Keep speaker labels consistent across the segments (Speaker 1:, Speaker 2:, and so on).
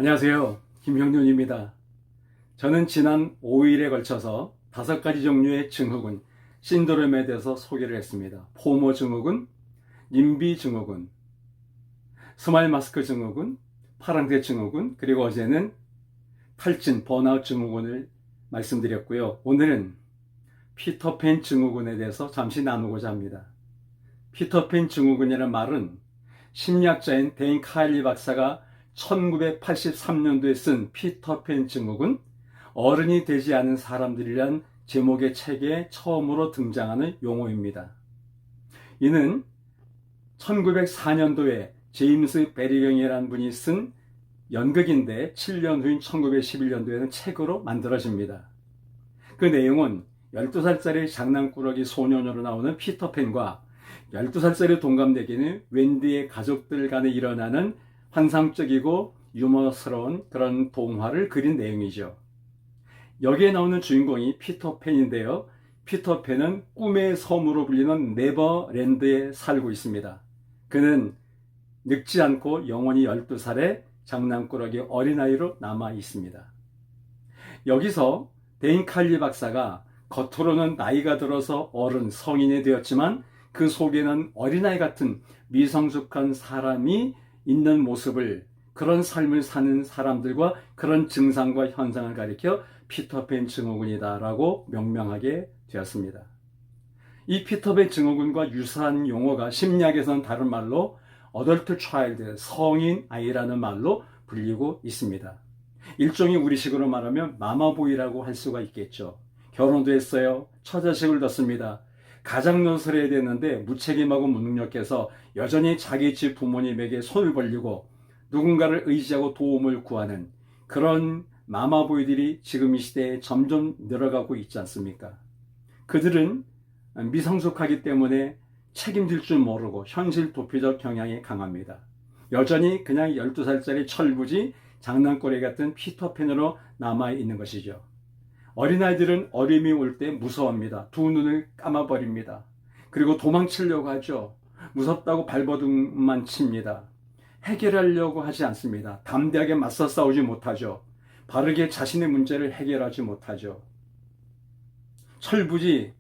Speaker 1: 안녕하세요. 김형윤입니다. 저는 지난 5일에 걸쳐서 5가지 종류의 증후군, 신드롬에 대해서 소개를 했습니다. 포모 증후군, 님비 증후군, 스마일 마스크 증후군, 파랑새 증후군, 그리고 어제는 탈진, 번아웃 증후군을 말씀드렸고요. 오늘은 피터팬 증후군에 대해서 잠시 나누고자 합니다. 피터팬 증후군이라는 말은 심리학자인 데인 카일리 박사가 1983년도에 쓴 피터팬 증후군, 어른이 되지 않은 사람들이란 제목의 책에 처음으로 등장하는 용어입니다. 이는 1904년도에 제임스 베리경이라는 분이 쓴 연극인데 7년 후인 1911년도에는 책으로 만들어집니다. 그 내용은 12살짜리 장난꾸러기 소년으로 나오는 피터팬과 12살짜리 동갑내기는 웬디의 가족들 간에 일어나는 환상적이고 유머스러운 그런 동화를 그린 내용이죠. 여기에 나오는 주인공이 피터팬인데요. 피터팬은 꿈의 섬으로 불리는 네버랜드에 살고 있습니다. 그는 늙지 않고 영원히 12살의 장난꾸러기 어린아이로 남아 있습니다. 여기서 데인 칼리 박사가 겉으로는 나이가 들어서 어른, 성인이 되었지만 그 속에는 어린아이 같은 미성숙한 사람이 있는 모습을, 그런 삶을 사는 사람들과 그런 증상과 현상을 가리켜 피터팬 증후군이다라고 명명하게 되었습니다. 이 피터팬 증후군과 유사한 용어가 심리학에서는 다른 말로 어덜트 차일드, 성인 아이라는 말로 불리고 있습니다. 일종의 우리식으로 말하면 마마보이라고 할 수가 있겠죠. 결혼도 했어요. 처자식을 뒀습니다. 가장노릇을 해야 되는데 무책임하고 무능력해서 여전히 자기 집 부모님에게 손을 벌리고 누군가를 의지하고 도움을 구하는 그런 마마보이들이 지금 이 시대에 점점 늘어가고 있지 않습니까? 그들은 미성숙하기 때문에 책임질 줄 모르고 현실 도피적 경향이 강합니다. 여전히 그냥 12살짜리 철부지 장난꾸러기 같은 피터팬으로 남아있는 것이죠. 어린아이들은 어림이 올 때 무서워합니다. 두 눈을 감아버립니다. 그리고 도망치려고 하죠. 무섭다고 발버둥만 칩니다. 해결하려고 하지 않습니다. 담대하게 맞서 싸우지 못하죠. 바르게 자신의 문제를 해결하지 못하죠. 철부지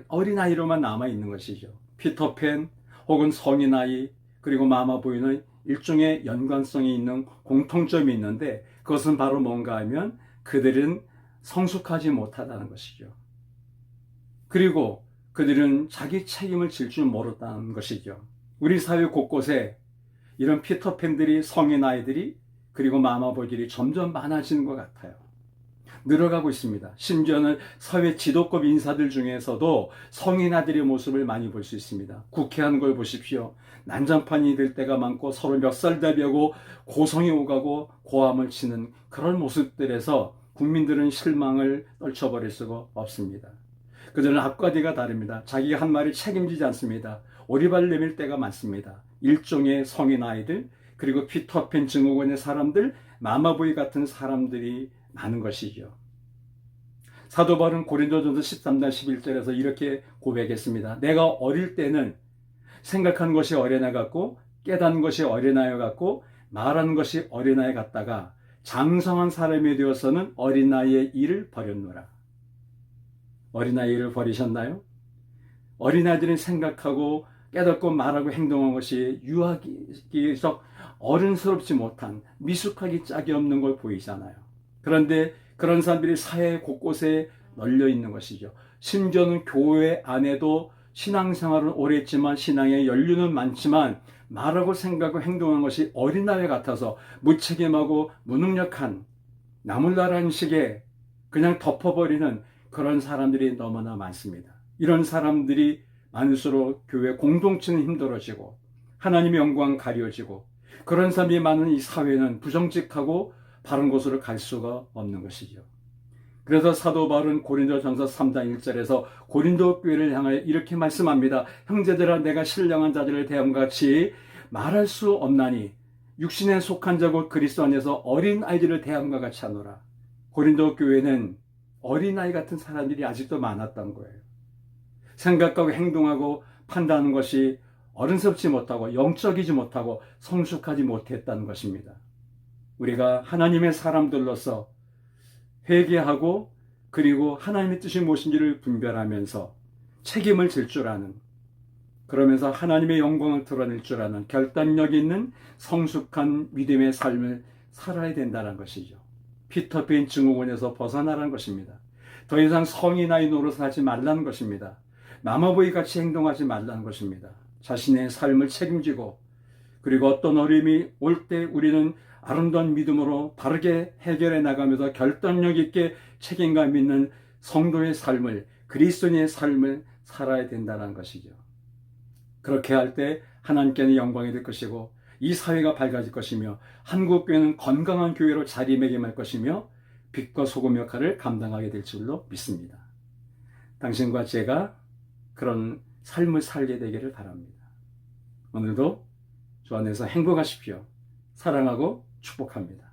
Speaker 1: 어린아이로만 남아있는 것이죠. 피터팬 혹은 성인아이 그리고 마마보이는 일종의 연관성이 있는 공통점이 있는데 그것은 바로 뭔가 하면 그들은 성숙하지 못하다는 것이죠. 그리고 그들은 자기 책임을 질 줄 모른다는 것이죠. 우리 사회 곳곳에 이런 피터팬들이, 성인 아이들이 그리고 마마보이들이 점점 많아지는 것 같아요. 늘어가고 있습니다. 심지어는 사회 지도급 인사들 중에서도 성인 아들의 모습을 많이 볼 수 있습니다. 국회하는 걸 보십시오. 난장판이 될 때가 많고 서로 멱살 대비하고 고성이 오가고 고함을 치는 그런 모습들에서 국민들은 실망을 떨쳐버릴 수가 없습니다. 그들은 앞과 뒤가 다릅니다. 자기가 한 말을 책임지지 않습니다. 오리발 내밀 때가 많습니다. 일종의 성인 아이들 그리고 피터팬 증후군의 사람들, 마마보이 같은 사람들이 많은 것이죠. 사도 바울은 고린도전서 13장 11절에서 이렇게 고백했습니다. 내가 어릴 때는 생각하는 것이 어린아이 같고 깨닫는 것이 어린아이 같고 말하는 것이 어린아이 같다가 장성한 사람이 되어서는 어린아이의 일을 버렸노라. 어린아이 일을 버리셨나요? 어린아이들은 생각하고 깨닫고 말하고 행동한 것이 유아기적 어른스럽지 못한 미숙하기 짝이 없는 걸 보이잖아요. 그런데 그런 사람들이 사회 곳곳에 널려 있는 것이죠. 심지어는 교회 안에도 신앙생활은 오래 했지만 신앙의 연륜은 많지만 말하고 생각하고 행동하는 것이 어린아이 같아서 무책임하고 무능력한 나몰라라는 식의 그냥 덮어버리는 그런 사람들이 너무나 많습니다. 이런 사람들이 많을수록 교회 공동체는 힘들어지고 하나님의 영광 가려지고 그런 사람이 많은 이 사회는 부정직하고 바른 곳으로 갈 수가 없는 것이죠. 그래서 사도 바울은 고린도전서 3장 1절에서 고린도 교회를 향하여 이렇게 말씀합니다. 형제들아 내가 신령한 자들을 대함과 같이 말할 수 없나니 육신에 속한 자 곧 그리스도 안에서 어린 아이들을 대함과 같이 하노라. 고린도 교회는 어린아이 같은 사람들이 아직도 많았던 거예요. 생각하고 행동하고 판단하는 것이 어른스럽지 못하고 영적이지 못하고 성숙하지 못했다는 것입니다. 우리가 하나님의 사람들로서 회개하고 그리고 하나님의 뜻이 무엇인지를 분별하면서 책임을 질 줄 아는, 그러면서 하나님의 영광을 드러낼 줄 아는 결단력 있는 성숙한 믿음의 삶을 살아야 된다는 것이죠. 피터팬 증후군에서 벗어나라는 것입니다. 더 이상 성인아이 노릇을 하지 말라는 것입니다. 마마보이 같이 행동하지 말라는 것입니다. 자신의 삶을 책임지고 그리고 어떤 어려움이 올 때 우리는 아름다운 믿음으로 바르게 해결해 나가면서 결단력 있게 책임감 있는 성도의 삶을, 그리스도인의 삶을 살아야 된다는 것이죠. 그렇게 할 때 하나님께는 영광이 될 것이고 이 사회가 밝아질 것이며 한국교회는 건강한 교회로 자리매김할 것이며 빛과 소금 역할을 감당하게 될 줄로 믿습니다. 당신과 제가 그런 삶을 살게 되기를 바랍니다. 오늘도 주 안에서 행복하십시오. 사랑하고 축복합니다.